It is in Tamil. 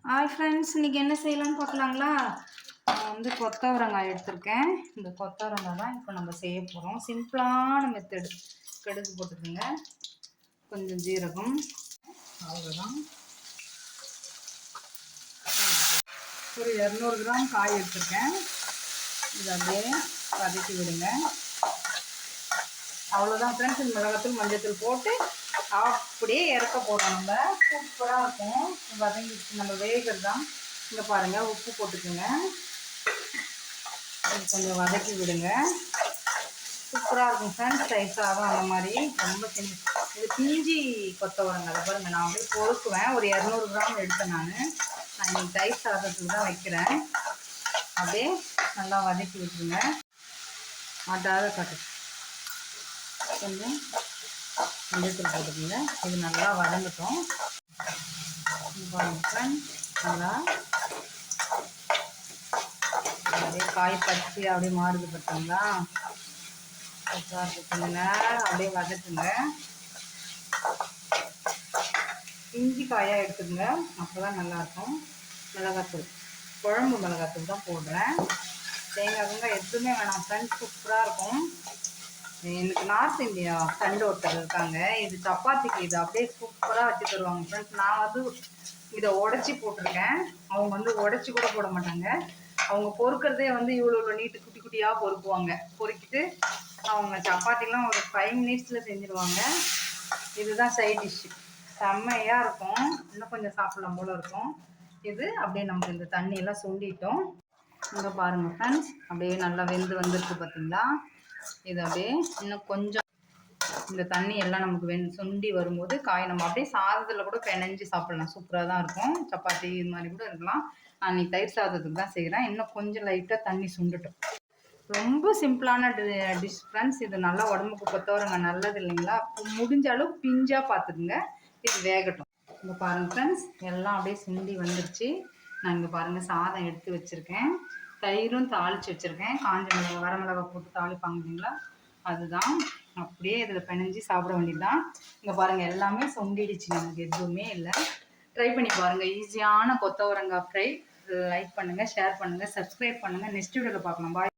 ஹாய் ஃப்ரெண்ட்ஸ், இன்றைக்கி என்ன செய்யலாம்னு பார்க்கலாங்களா? நான் வந்து கொத்தவரங்காய் எடுத்திருக்கேன். இந்த கொத்தவரங்காய் தான் இப்போ நம்ம செய்ய போகிறோம். சிம்பிளான மெத்தடு. கடுகு போட்டுக்கோங்க, கொஞ்சம் ஜீரகம், அவ்வளோதான். ஒரு 200 கிராம் காய் எடுத்திருக்கேன். இது அப்படியே வதக்கி விடுங்க. அவ்வளோதான் ஃப்ரெண்ட்ஸ். இந்த மிளகாத்தூள் மஞ்சத்தூள் போட்டு அப்படியே இறக்க போகிறோம். நம்ம சூப்பராக இருக்கும். வதங்கிட்டு நம்ம வேகிறது தான். இங்கே பாருங்கள், உப்பு போட்டுக்கோங்க, கொஞ்சம் வதக்கி விடுங்க. சூப்பராக இருக்கும் ஃப்ரெண்ட்ஸ். தயிர் சாதம் அந்த மாதிரி ரொம்ப சின்ன. இது பிஞ்சி கொத்தவரங்காய் பாருங்கள். நான் அப்படியே பொறுக்குவேன். ஒரு 200 கிராம் எடுத்தேன். நான் இன்னைக்கு தயிர் சாதத்துக்கு தான் வைக்கிறேன். அப்படியே நல்லா வதக்கி விட்டுருங்க. மாட்டாத கட்டு கொஞ்சம் மஞ்சத்தூள் போட்டுக்கோங்க. இது நல்லா வதங்கட்டும். நல்லா அப்படியே காய் பச்சை அப்படியே மாறுது பார்த்தீங்களா? கொஞ்சம் நேரம் அப்படியே வதக்குங்க. இஞ்சி காயாக எடுத்துக்கோங்க, அப்போ தான் நல்லாயிருக்கும். மிளகாத்தூள், குழம்பு மிளகாத்தூள் தான் போடுறேன். தேங்காய் வெங்காயம் எதுவுமே வேணாம் ஃப்ரெண்ட்ஸ். சூப்பராக இருக்கும். எனக்கு நார்த் இந்தியா ஃப்ரெண்டு ஒருத்தர் இருக்காங்க. இது சப்பாத்திக்கு இது அப்படியே சூப்பராக வச்சு தருவாங்க ஃப்ரெண்ட்ஸ். நான் வந்து இதை உடச்சி போட்டிருக்கேன். அவங்க வந்து உடச்சி கூட போட மாட்டாங்க. அவங்க பொறுக்கிறதே வந்து இவ்வளோ நீட்டு குட்டி குட்டியாக பொறுக்குவாங்க. பொறுக்கிட்டு அவங்க சப்பாத்திலாம் ஒரு 5 மினிட்ஸில் செஞ்சுருவாங்க. இதுதான் சைட் டிஷ்ஷு. செம்மையாக இருக்கும். இன்னும் கொஞ்சம் சாப்பிடலாம் போல் இருக்கும். இது அப்படியே நமக்கு இந்த தண்ணியெல்லாம் சுண்டிட்டோம். இங்கே பாருங்கள் ஃப்ரெண்ட்ஸ், அப்படியே நல்லா வெந்து வந்துருக்கு பார்த்தீங்களா? இது அப்படியே இன்னும் கொஞ்சம் இந்த தண்ணி எல்லாம் நமக்கு சுண்டி வரும்போது காய் நம்ம அப்படியே சாதத்தில் கூட பிணைஞ்சு சாப்பிடலாம். சூப்பராக தான் இருக்கும். சப்பாத்தி இது மாதிரி கூட இருக்கலாம். நான் இன்னைக்கு தயிர் சாதத்துக்கு தான் செய்கிறேன். இன்னும் கொஞ்சம் லைட்டாக தண்ணி சுண்டுட்டோம். ரொம்ப சிம்பிளான டிஷ் ஃப்ரெண்ட்ஸ். இது நல்லா உடம்புக்கு கொத்தவரங்காய் நல்லது இல்லைங்களா? முடிஞ்ச அளவு பிஞ்சாக பார்த்துக்குங்க. இது வேகட்டும். இங்கே பாருங்கள் ஃப்ரெண்ட்ஸ், எல்லாம் அப்படியே சுண்டி வந்துருச்சு. நான் இங்கே பாருங்கள் சாதம் எடுத்து வச்சுருக்கேன். தயிரும் தாளித்து வச்சுருக்கேன். காஞ்ச மிளகா, வரமிளகா போட்டு தாளிப்பாங்க இல்லைங்களா? அதுதான். அப்படியே இதில் பிணைஞ்சி சாப்பிட வேண்டியதுதான். இங்கே பாருங்கள், எல்லாமே சுண்டிடுச்சு. நமக்கு எதுவுமே இல்லை. ட்ரை பண்ணி பாருங்கள். ஈஸியான கொத்தவரங்காய் ஃப்ரை. லைக் பண்ணுங்கள், ஷேர் பண்ணுங்கள், சப்ஸ்கிரைப் பண்ணுங்கள். நெக்ஸ்ட் வீடியோவில் பார்க்கலாம். பாய்.